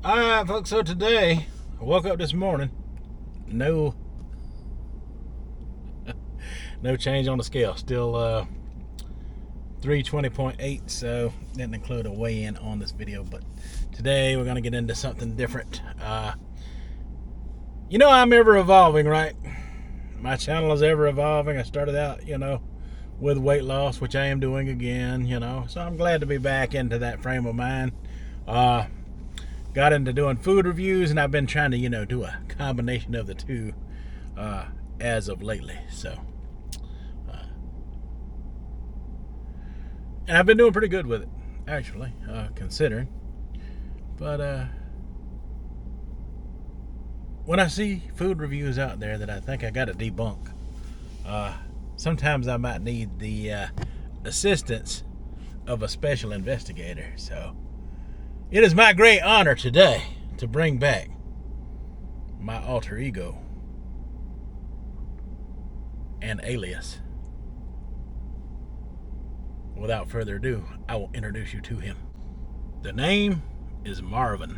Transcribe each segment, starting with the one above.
Alright, folks, so today I woke up this morning. No no change on the scale. Still 320.8, so didn't include a weigh-in on this video, but today we're gonna get into something different. I'm ever evolving, right? My channel is ever evolving. I started out, with weight loss, which I am doing again, so I'm glad to be back into that frame of mind. Got into doing food reviews, and I've been trying to, do a combination of the two as of lately. So, and I've been doing pretty good with it, actually, considering. But when I see food reviews out there that I think I got to debunk, sometimes I might need the assistance of a special investigator. So, it is my great honor today to bring back my alter ego and alias. Without further ado, I will introduce you to him. The name is Marvin.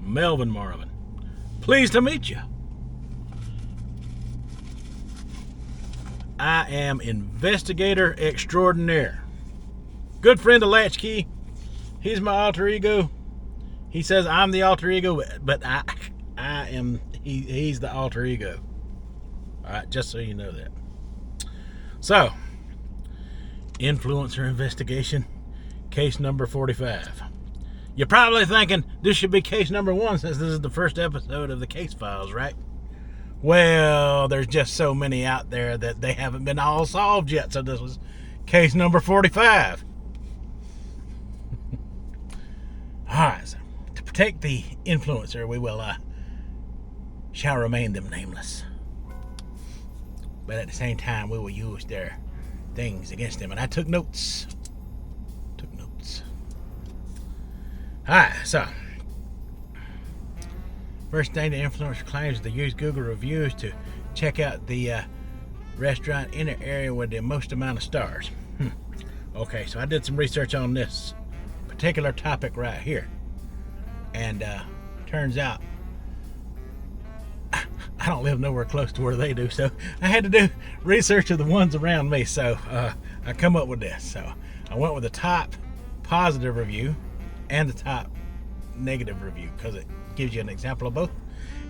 Melvin Marvin. Pleased to meet you. I am investigator extraordinaire. Good friend of Latchkey. He's my alter ego. He says I'm the alter ego, but I am. He's the alter ego. All right, just so you know that. So, influencer investigation, case number 45. You're probably thinking this should be case number 1 since this is the first episode of the case files, right? Well, there's just so many out there that they haven't been all solved yet. So this was case number 45. Alright, so to protect the influencer, we will shall remain them nameless. But at the same time, we will use their things against them. And I took notes. Alright, so first thing, the influencer claims they use Google reviews to check out the restaurant in the area with the most amount of stars. Okay, so I did some research on this particular topic right here, and turns out I don't live nowhere close to where they do, so I had to do research of the ones around me. So I come up with this. So I went with the top positive review and the top negative review because it gives you an example of both.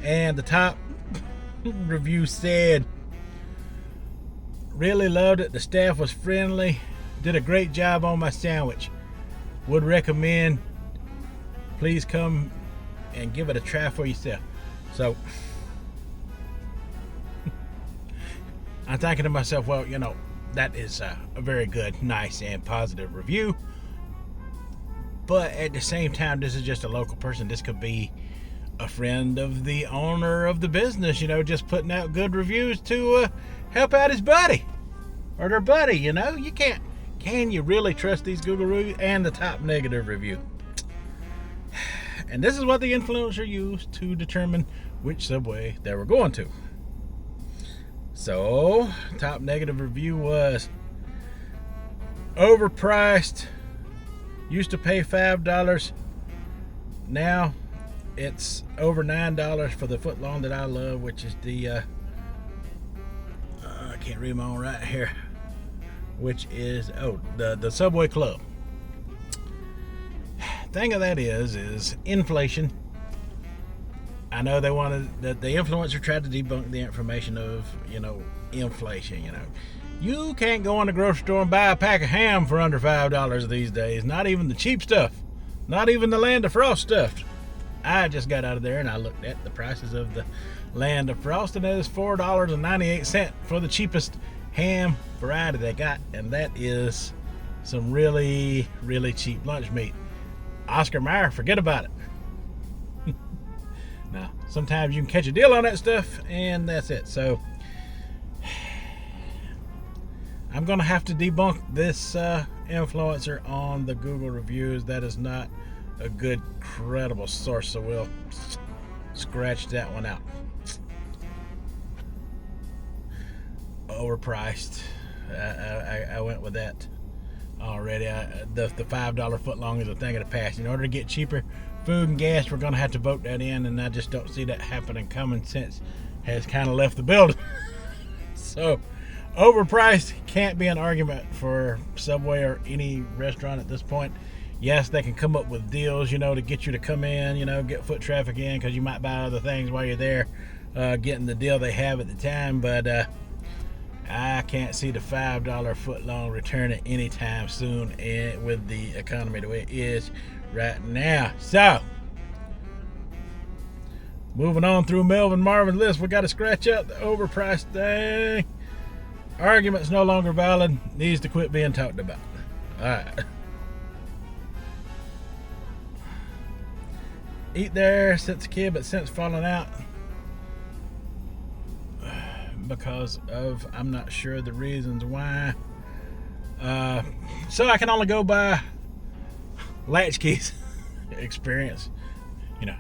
And the top review said, really loved it, the staff was friendly, did a great job on my sandwich, would recommend, please come and give it a try for yourself. So I'm thinking to myself, well, that is a very good, nice, and positive review. But at the same time, this is just a local person. This could be a friend of the owner of the business, just putting out good reviews to help out his buddy or their buddy. You can't. Can you really trust these Google reviews and the top negative review? And this is what the influencer used to determine which subway they were going to. So, top negative review was overpriced. Used to pay $5. Now it's over $9 for the footlong that I love, which is the I can't read my own right here. Which is the Subway Club. Thing of that is inflation. I know they wanted that the influencer tried to debunk the information of inflation. You can't go in the grocery store and buy a pack of ham for under $5 these days. Not even the cheap stuff. Not even the Land of Frost stuff. I just got out of there and I looked at the prices of the Land of Frost, and it is $4.98 for the cheapest ham variety they got, and that is some really, really cheap lunch meat. Oscar Mayer, forget about it. Now, sometimes you can catch a deal on that stuff, and that's it. So, I'm going to have to debunk this influencer on the Google reviews. That is not a good, credible source, so we'll scratch that one out. Overpriced. I went with that. already. The $5 footlong is a thing of the past. In order to get cheaper food and gas, we're going to have to vote that in, and I just don't see that happening. Common sense has kind of left the building. So overpriced can't be an argument for Subway or any restaurant at this point. Yes, they can come up with deals, to get you to come in, get foot traffic in, because you might buy other things while you're there, getting the deal they have at the time. But I can't see the $5 footlong returning anytime soon with the economy the way it is right now. So, moving on through Melvin Marvin's list, we got to scratch out the overpriced thing. Argument's no longer valid. Needs to quit being talked about. Alright. Eat there since a kid, but since falling out because of, I'm not sure the reasons why. So I can only go by Latchkey's experience.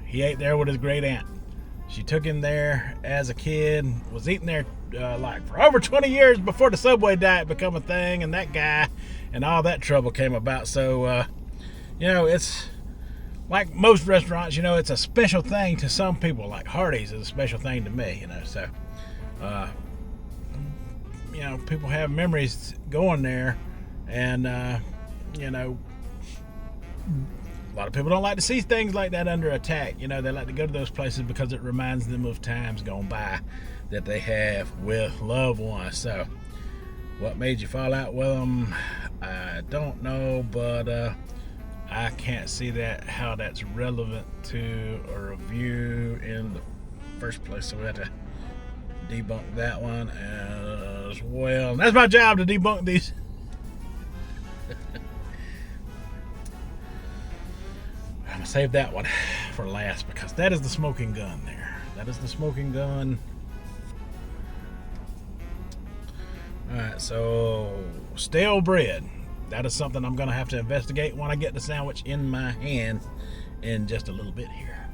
He ate there with his great aunt. She took him there as a kid, was eating there for over 20 years before the Subway diet became a thing, and that guy and all that trouble came about. So, it's like most restaurants, it's a special thing to some people. Like Hardee's is a special thing to me, So, people have memories going there, and, a lot of people don't like to see things like that under attack. They like to go to those places because it reminds them of times gone by that they have with loved ones. So, what made you fall out with them? I don't know, but I can't see how that's relevant to a review in the first place. So we have to debunk that one as well. And that's my job, to debunk these. I'm going to save that one for last, because that is the smoking gun there. That is the smoking gun. Alright, so stale bread. That is something I'm going to have to investigate when I get the sandwich in my hand in just a little bit here.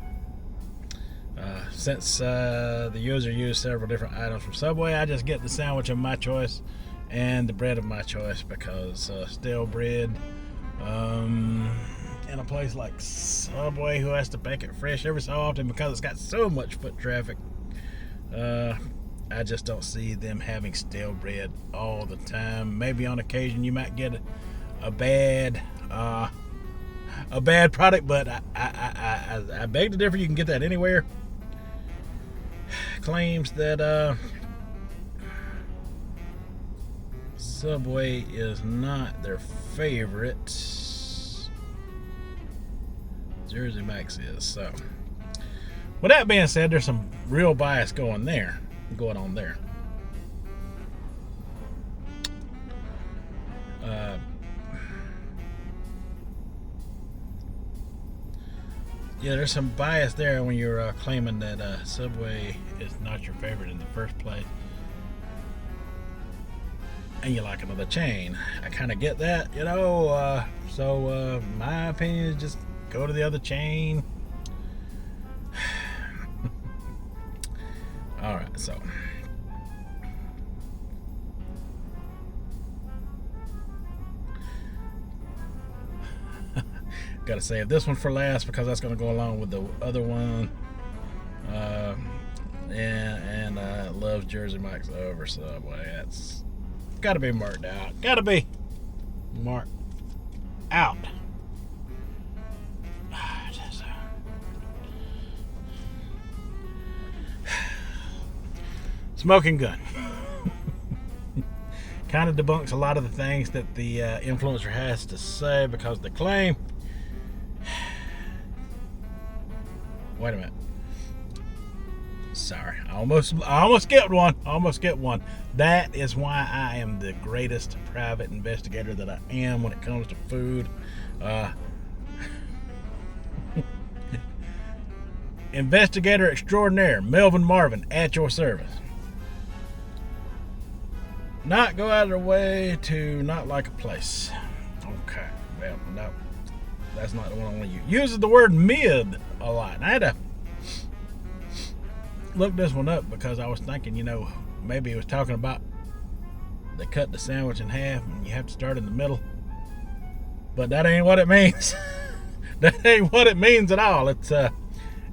Since the user used several different items from Subway, I just get the sandwich of my choice and the bread of my choice, because stale bread in a place like Subway, who has to bake it fresh every so often because it's got so much foot traffic, I just don't see them having stale bread all the time. Maybe on occasion you might get a bad product, but I beg to differ. You can get that anywhere. Claims that Subway is not their favorite. Jersey Mike's is. So, with that being said, there's some real bias going on there. Yeah, there's some bias there when you're claiming that Subway is not your favorite in the first place, and you like another chain. I kind of get that, so my opinion is just go to the other chain. Alright, so gotta save this one for last, because that's gonna go along with the other one. And loves Jersey Mike's over Subway. That's gotta be marked out. Smoking gun. Kind of debunks a lot of the things that the influencer has to say, because the claim. Wait a minute. Sorry, I almost skipped one. That is why I am the greatest private investigator that I am when it comes to food. Investigator extraordinaire Melvin Marvin at your service. Not go out of their way to not like a place. Okay, well, no, that's not the one I want to use. Uses the word mid a lot. And I had to look this one up, because I was thinking, maybe he was talking about they cut the sandwich in half and you have to start in the middle. but that ain't what it means. That ain't what it means at all. It's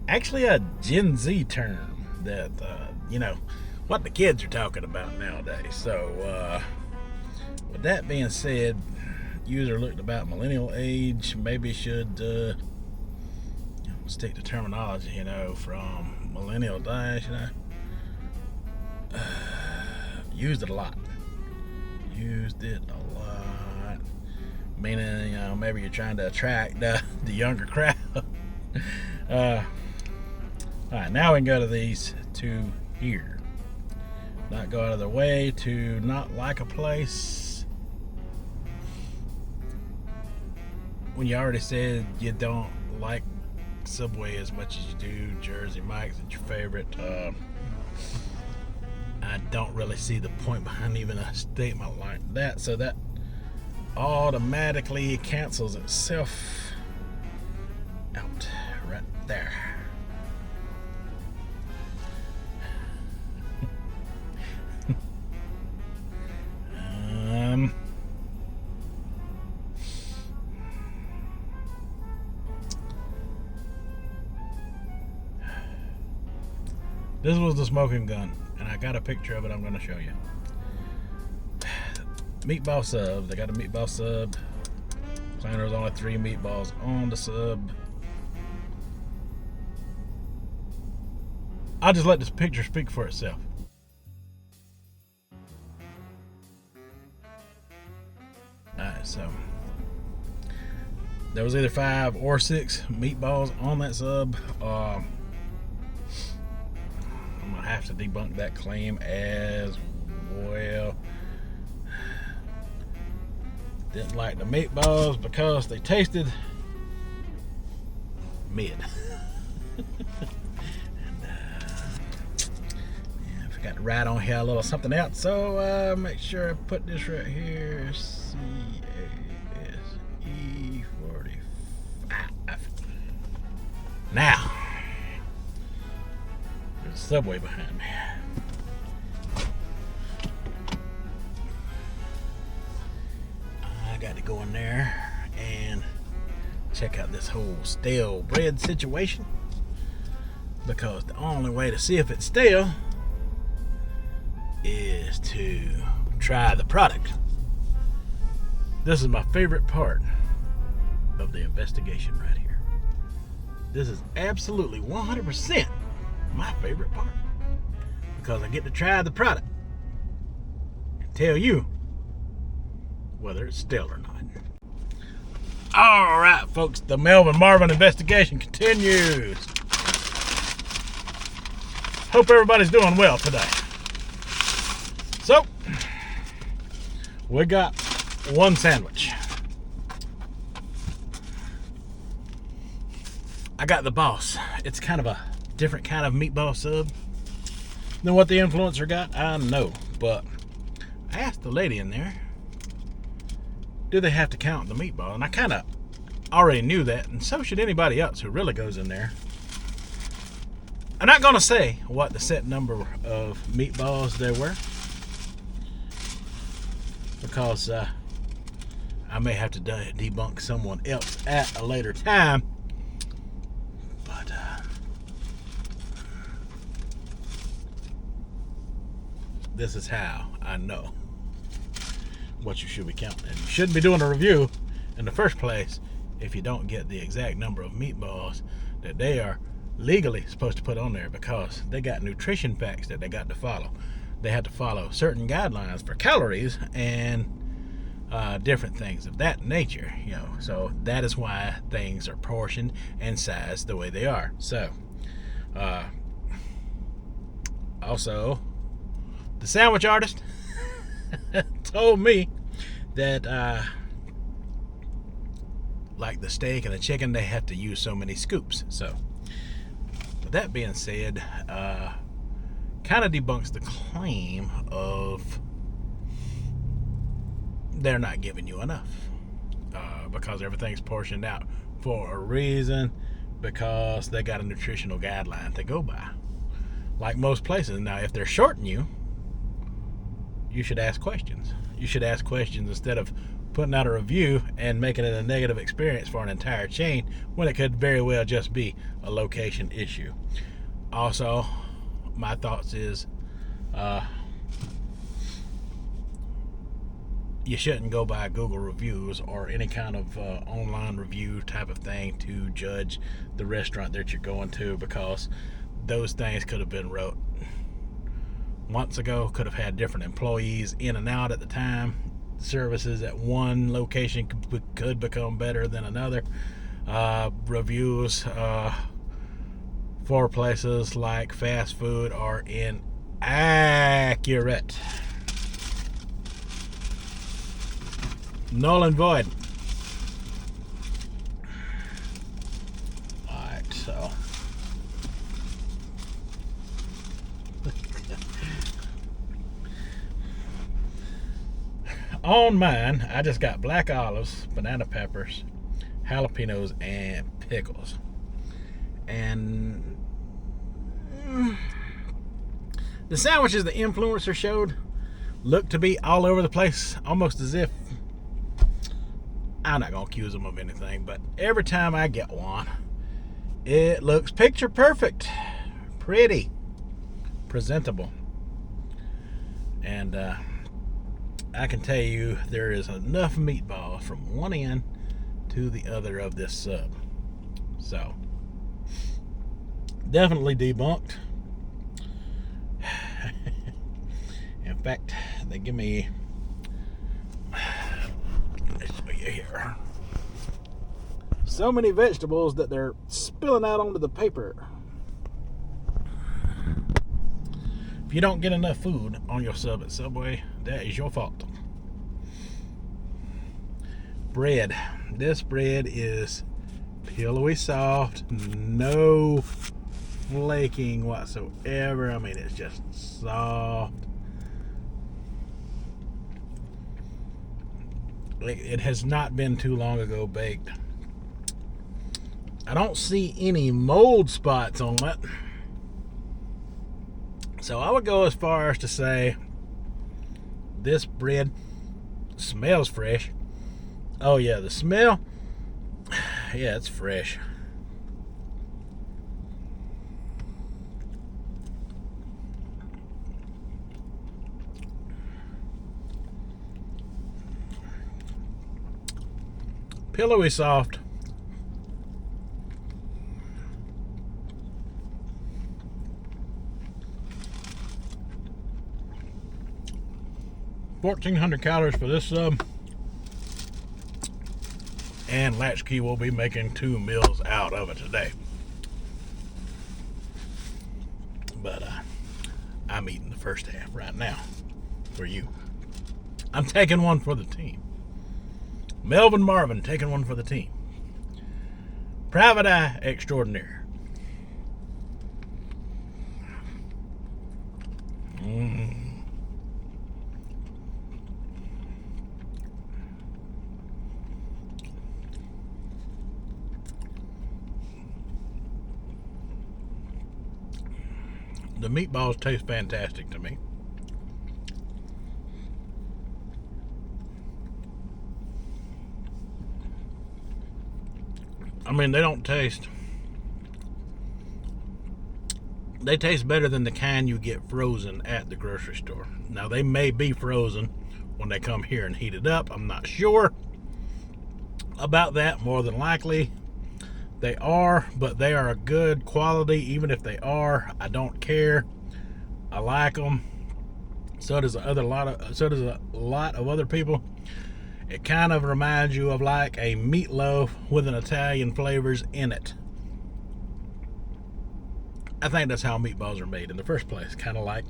actually a Gen Z term that, what the kids are talking about nowadays. So, with that being said, user looked about millennial age, maybe should stick to terminology, from millennial days, used it a lot. Meaning, maybe you're trying to attract the younger crowd. All right, now we can go to these two here. Not go out of their way to not like a place when you already said you don't like Subway as much as you do Jersey Mike's. It's your favorite. I don't really see the point behind even a statement like that, so that automatically cancels itself out right there. This was the smoking gun, and I got a picture of it I'm going to show you. Meatball sub. They got a meatball sub. Claim there was only 3 meatballs on the sub. I'll just let this picture speak for itself. Alright, so there was either 5 or 6 meatballs on that sub. I'm gonna have to debunk that claim as well. Didn't like the meatballs because they tasted mid. And I forgot to write on here a little something else, so make sure I put this right here. CASE45. Now, there's a Subway behind me. Got to go in there and check out this whole stale bread situation, because the only way to see if it's stale is to try the product. This is my favorite part of the investigation right here. This is absolutely 100% my favorite part, because I get to try the product and tell you whether it's stale or not. All right, folks, the Melvin Marvin investigation continues. Hope everybody's doing well today. So, we got one sandwich. I got the Boss. It's kind of a different kind of meatball sub than what the influencer got, I know, but I asked the lady in there, do they have to count the meatball? And I kind of already knew that, and so should anybody else who really goes in there. I'm not going to say what the set number of meatballs there were, because I may have to debunk someone else at a later time. But this is how I know what you should be counting. And you shouldn't be doing a review in the first place if you don't get the exact number of meatballs that they are legally supposed to put on there, because they got nutrition facts that they got to follow. They have to follow certain guidelines for calories and different things of that nature, so that is why things are portioned and sized the way they are. So also, the sandwich artist told me that like the steak and the chicken, they have to use so many scoops. So with that being said, kind of debunks the claim of they're not giving you enough, because everything's portioned out for a reason, because they got a nutritional guideline to go by, like most places. Now, if they're shorting you, you should ask questions. You should ask questions instead of putting out a review and making it a negative experience for an entire chain when it could very well just be a location issue. Also, my thoughts is you shouldn't go by Google reviews or any kind of online review type of thing to judge the restaurant that you're going to, because those things could have been wrote months ago, could have had different employees in and out at the time. Services at one location could become better than another. Reviews for places like fast food are inaccurate. Null and void. Alright, so on mine, I just got black olives, banana peppers, jalapenos, and pickles. And the sandwiches the influencer showed looked to be all over the place, almost as if, I'm not going to accuse them of anything, but every time I get one, it looks picture perfect, pretty, presentable. And I can tell you there is enough meatballs from one end to the other of this sub. So, definitely debunked. In fact, they give me, let's show you here, so many vegetables that they're spilling out onto the paper. If you don't get enough food on your sub at Subway, that is your fault. Bread. This bread is pillowy soft, no flaking whatsoever. I mean, it's just soft. It has not been too long ago baked. I don't see any mold spots on it. So I would go as far as to say this bread smells fresh. Oh yeah, the smell, yeah, it's fresh. Pillowy soft. $1,400 calories for this sub. And Latchkey will be making 2 meals out of it today. But I'm eating the first half right now for you. I'm taking one for the team. Melvin Marvin taking one for the team. Private Eye Extraordinaire. The meatballs taste fantastic to me. I mean, they don't taste... They taste better than the kind you get frozen at the grocery store. Now, they may be frozen when they come here and heat it up. I'm not sure about that. More than likely, they are, but they are a good quality. Even if they are, I don't care. I like them. So does a lot of other people. It kind of reminds you of like a meatloaf with an Italian flavors in it. I think that's how meatballs are made in the first place. Kind of like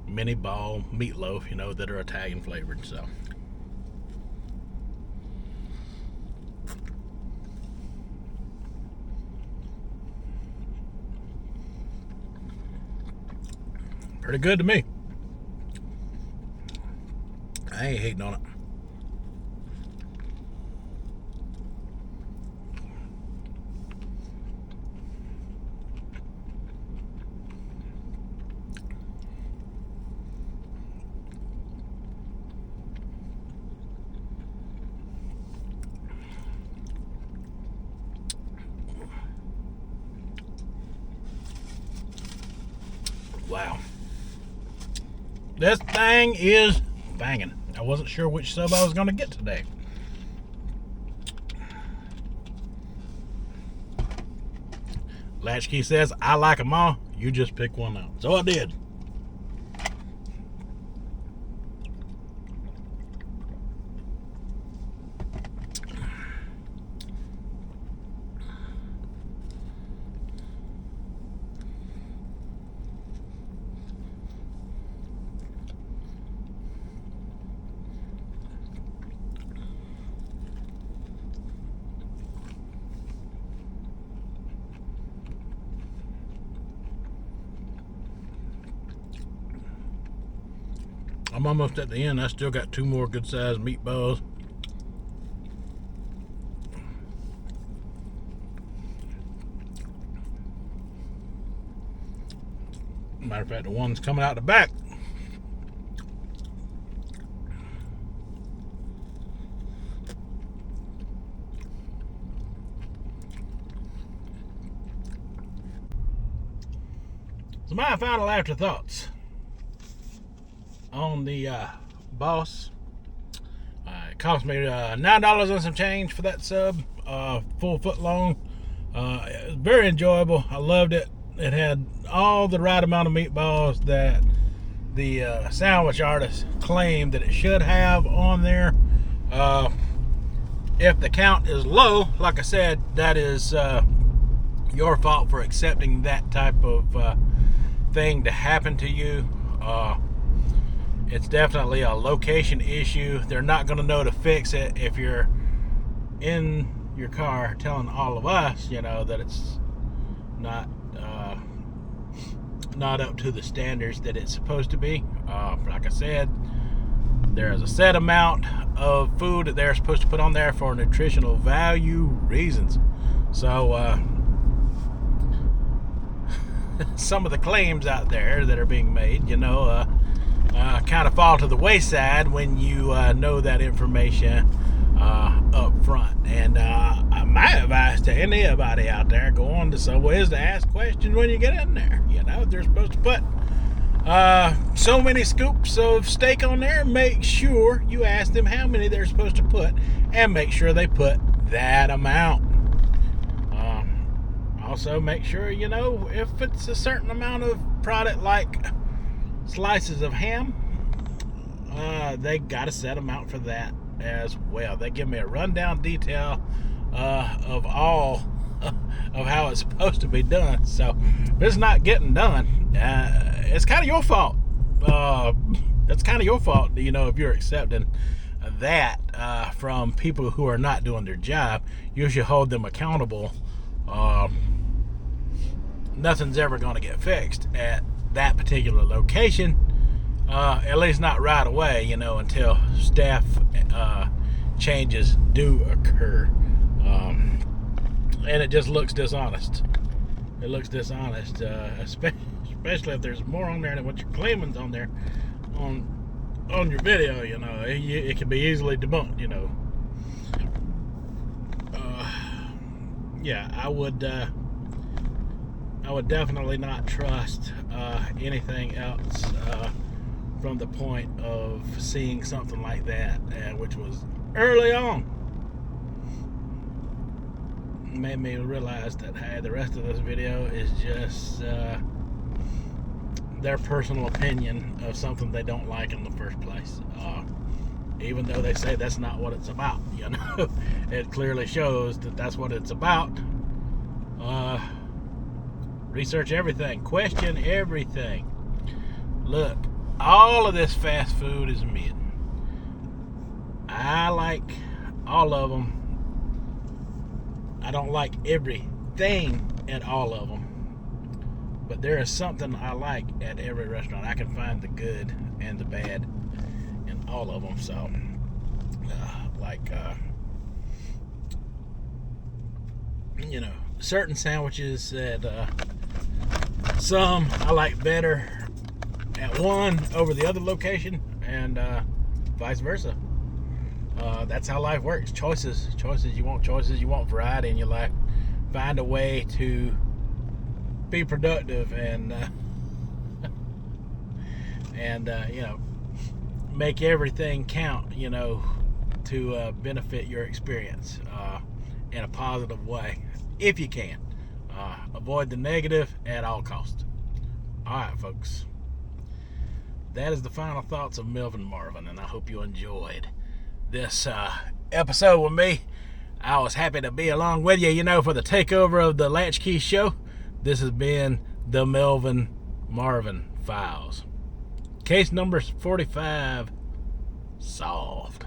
mini ball meatloaf, you know, that are Italian flavored. So pretty good to me. I ain't hating on it. Wow. This thing is banging. I wasn't sure which sub I was going to get today. Latchkey says, I like them all. You just pick one out. So I did. I'm almost at the end. I still got 2 more good sized meatballs. Matter of fact, the one's coming out the back. So my final afterthoughts on the Boss. It cost me $9 and some change for that sub, full foot long. It was very enjoyable. I loved it. It had all the right amount of meatballs that the sandwich artist claimed that it should have on there. If the count is low, like I said, that is your fault for accepting that type of thing to happen to you. It's definitely a location issue. They're not going to know to fix it if you're in your car telling all of us, that it's not up to the standards that it's supposed to be. Like I said, there is a set amount of food that they're supposed to put on there for nutritional value reasons. So some of the claims out there that are being made, kind of fall to the wayside when you know that information up front. And my advice to anybody out there going to Subway is to ask questions when you get in there. If they're supposed to put so many scoops of steak on there, make sure you ask them how many they're supposed to put and make sure they put that amount. Also make sure, if it's a certain amount of product like slices of ham, they got a set amount for that as well. They give me a rundown detail of all of how it's supposed to be done. So if it's not getting done, it's kind of your fault. It's kind of your fault, if you're accepting that from people who are not doing their job. You should hold them accountable. Nothing's ever going to get fixed at that particular location, at least not right away, until staff changes do occur. And it just looks dishonest. It looks dishonest, especially if there's more on there than what you're claiming on there on your video. It can be easily debunked. Yeah, I would definitely not trust anything else from the point of seeing something like that, which was early on. Made me realize that, hey, the rest of this video is just their personal opinion of something they don't like in the first place. Even though they say that's not what it's about, it clearly shows that that's what it's about. Research everything, question everything. Look, all of this fast food is mid. I like all of them. I don't like everything at all of them, but there is something I like at every restaurant. I can find the good and the bad in all of them. So certain sandwiches that some I like better at one over the other location, and vice versa. That's how life works. Choices. You want variety in your life. Find a way to be productive and and make everything count, to benefit your experience in a positive way, if you can. Avoid the negative at all costs. All right, folks. That is the final thoughts of Melvin Marvin, and I hope you enjoyed this episode with me. I was happy to be along with you, for the takeover of the Latchkey Show. This has been the Melvin Marvin Files. Case number 45 solved.